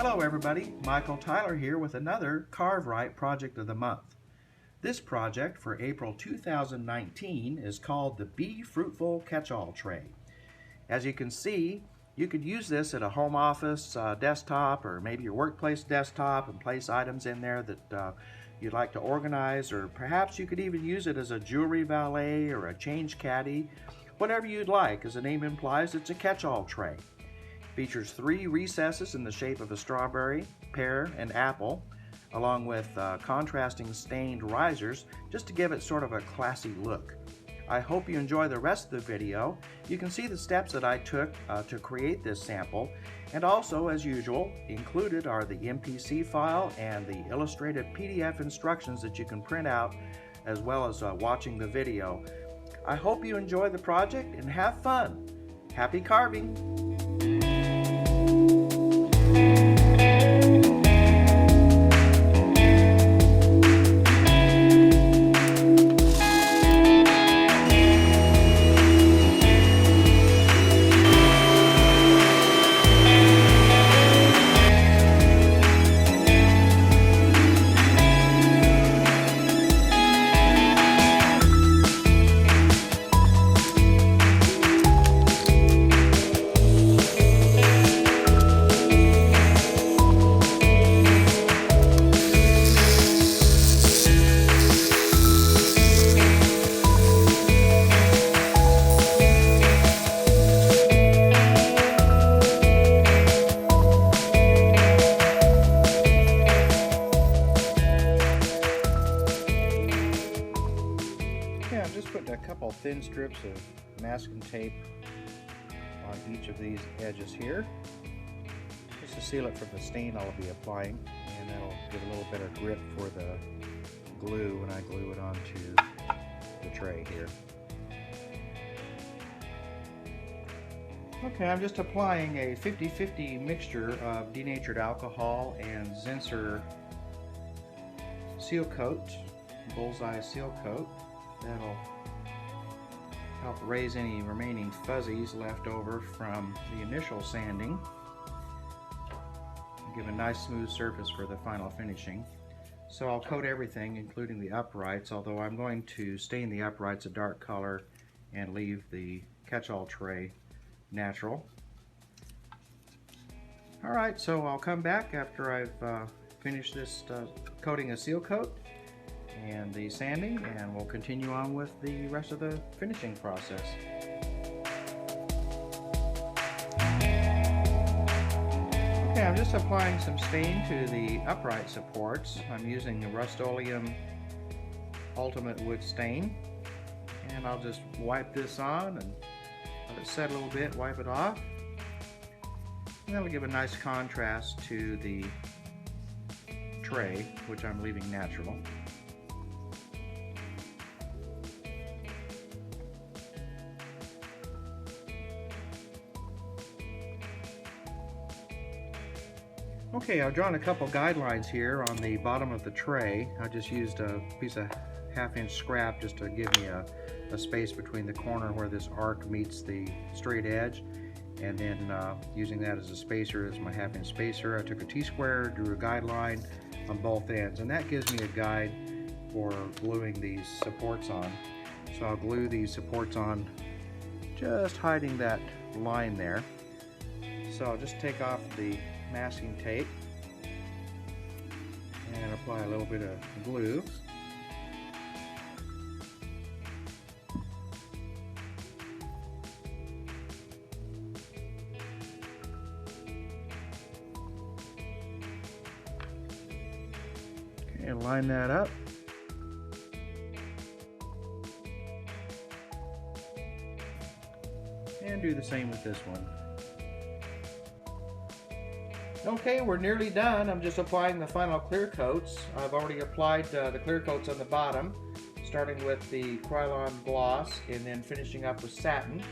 Hello everybody, Michael Tyler here with another CarveWright Project of the Month. This project for April 2019 is called the Be Fruitful Catch-All Tray. As you can see, you could use this at a home office desktop or maybe your workplace desktop and place items in there that you'd like to organize, or perhaps you could even use it as a jewelry valet or a change caddy, whatever you'd like. As the name implies, it's a catch-all tray. Features 3 recesses in the shape of a strawberry, pear, and apple, along with contrasting stained risers just to give it sort of a classy look. I hope you enjoy the rest of the video. You can see the steps that I took to create this sample, and also, as usual, included are the MPC file and the illustrated PDF instructions that you can print out, as well as watching the video. I hope you enjoy the project and have fun. Happy carving! I'm just putting a couple thin strips of masking tape on each of these edges here, just to seal it from the stain I'll be applying, and that'll give a little better grip for the glue when I glue it onto the tray here. Okay, I'm just applying a 50-50 mixture of denatured alcohol and Zinsser seal coat, bullseye seal coat. That'll help raise any remaining fuzzies left over from the initial sanding and give a nice smooth surface for the final finishing. So I'll coat everything, including the uprights, although I'm going to stain the uprights a dark color and leave the catch-all tray natural. Alright, so I'll come back after I've finished this coating a seal coat and the sanding, and we'll continue on with the rest of the finishing process. Okay, I'm just applying some stain to the upright supports. I'm using the Rust-Oleum Ultimate Wood Stain, and I'll just wipe this on and let it set a little bit, wipe it off, and that'll give a nice contrast to the tray, which I'm leaving natural. Okay, I've drawn a couple guidelines here on the bottom of the tray. I just used a piece of 1/2-inch scrap just to give me a space between the corner where this arc meets the straight edge, and then using that as a spacer, as my 1/2-inch spacer, I took a T-square, drew a guideline on both ends, and that gives me a guide for gluing these supports on. So I'll glue these supports on, just hiding that line there. So I'll just take off the masking tape and apply a little bit of glue. Okay, line that up. And do the same with this one. Okay, we're nearly done. I'm just applying the final clear coats. I've already applied the clear coats on the bottom, starting with the Krylon gloss and then finishing up with satin.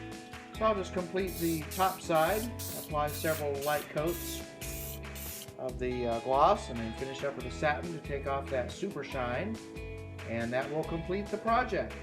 So I'll just complete the top side, apply several light coats of the gloss, and then finish up with the satin to take off that super shine, and that will complete the project.